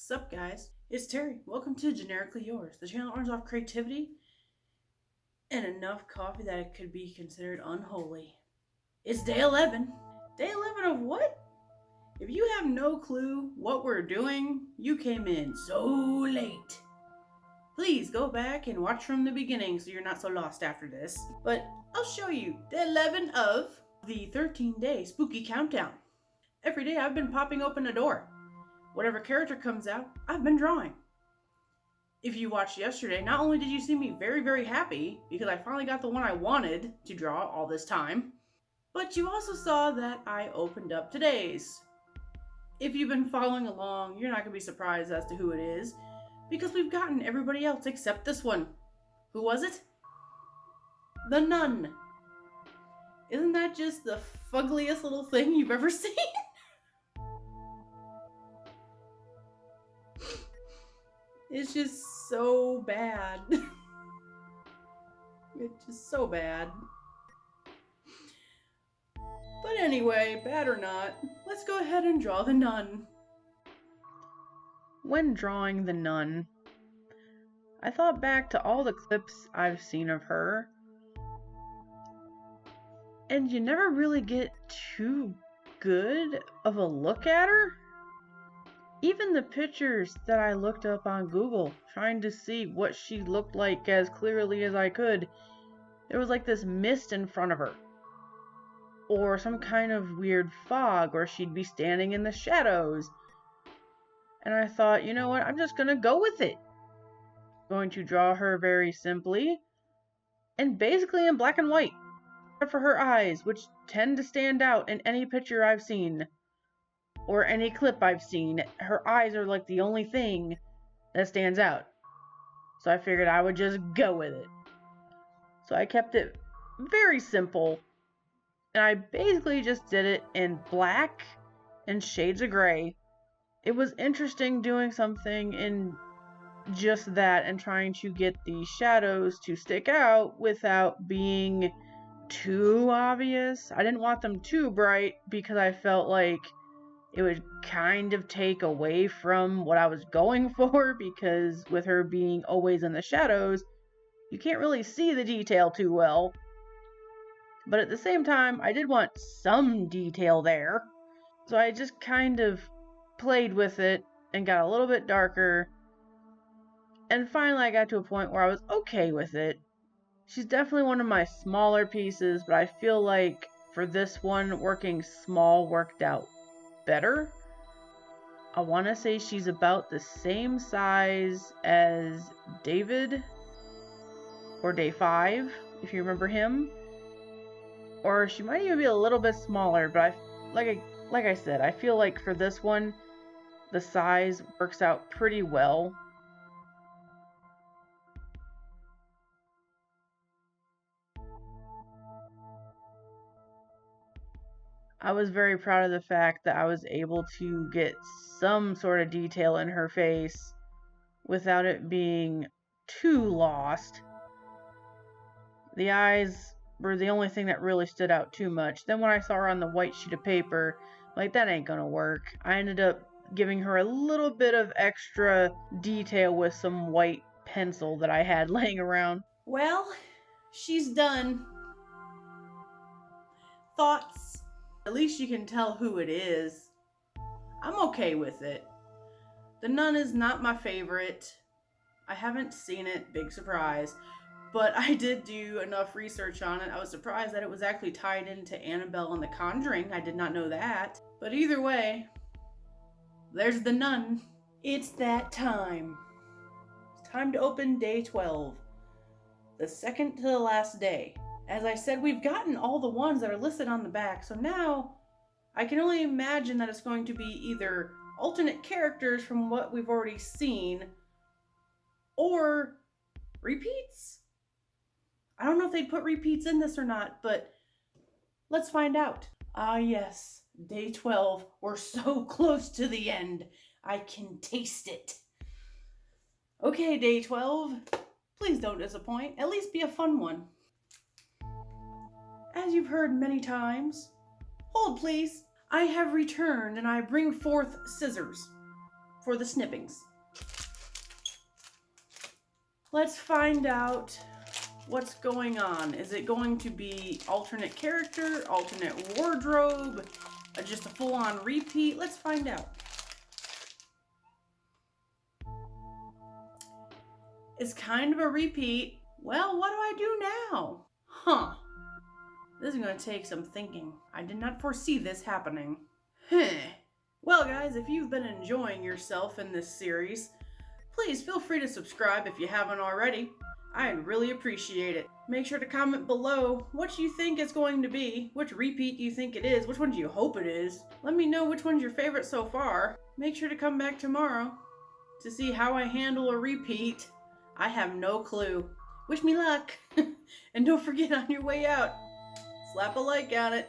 Sup guys, it's Terry. Welcome to Generically Yours, the channel that runs off creativity and enough coffee that it could be considered unholy. It's day 11. Day 11 of what? If you have no clue what we're doing, you came in so late. Please go back and watch from the beginning so you're not so lost after this. But I'll show you day 11 of the 13-day spooky countdown. Every day I've been popping open a door. Whatever character comes out, I've been drawing. If you watched yesterday, not only did you see me very, very happy because I finally got the one I wanted to draw all this time, but you also saw that I opened up today's. If you've been following along, you're not going to be surprised as to who it is because we've gotten everybody else except this one. Who was it? The Nun. Isn't that just the fuggliest little thing you've ever seen? It's just so bad. It's just so bad. But anyway, bad or not, let's go ahead and draw the Nun. When drawing the Nun, I thought back to all the clips I've seen of her, and you never really get too good of a look at her. Even the pictures that I looked up on Google, trying to see what she looked like as clearly as I could, there was like this mist in front of her. Or some kind of weird fog where she'd be standing in the shadows. And I thought, you know what, I'm just going to go with it. Going to draw her very simply, and basically in black and white. Except for her eyes, which tend to stand out in any picture I've seen. Or any clip I've seen, her eyes are like the only thing that stands out. So I figured I would just go with it. So I kept it very simple. And I basically just did it in black and shades of gray. It was interesting doing something in just that and trying to get the shadows to stick out without being too obvious. I didn't want them too bright because I felt like it would kind of take away from what I was going for, because with her being always in the shadows, you can't really see the detail too well. But at the same time, I did want some detail there. So I just kind of played with it and got a little bit darker. And finally I got to a point where I was okay with it. She's definitely one of my smaller pieces, but I feel like for this one, working small worked out better. I want to say she's about the same size as David, or Day 5, if you remember him. Or she might even be a little bit smaller, but like I said, I feel like for this one, the size works out pretty well. I was very proud of the fact that I was able to get some sort of detail in her face without it being too lost. The eyes were the only thing that really stood out too much. Then when I saw her on the white sheet of paper, like, that ain't gonna work. I ended up giving her a little bit of extra detail with some white pencil that I had laying around. Well, she's done. Thoughts? At least you can tell who it is. I'm okay with it. The Nun is not my favorite. I haven't seen it, big surprise. But I did do enough research on it. I was surprised that it was actually tied into Annabelle and The Conjuring. I did not know that. But either way, there's the Nun. It's that time. It's time to open day 12. The second to the last day. As I said, we've gotten all the ones that are listed on the back, so now I can only imagine that it's going to be either alternate characters from what we've already seen, or repeats? I don't know if they'd put repeats in this or not, but let's find out. Ah yes, day 12. We're so close to the end. I can taste it. Okay, day 12. Please don't disappoint. At least be a fun one. As you've heard many times, hold please. I have returned and I bring forth scissors. for the snippings. Let's find out what's going on. Is it going to be alternate character, alternate wardrobe, just a full-on repeat? Let's find out. It's kind of a repeat. Well, what do I do now? Huh. This is going to take some thinking. I did not foresee this happening. Well, guys, if you've been enjoying yourself in this series, please feel free to subscribe if you haven't already. I'd really appreciate it. Make sure to comment below what you think it's going to be, which repeat you think it is, which one do you hope it is. Let me know which one's your favorite so far. Make sure to come back tomorrow to see how I handle a repeat. I have no clue. Wish me luck. And don't forget, on your way out, slap a like on it.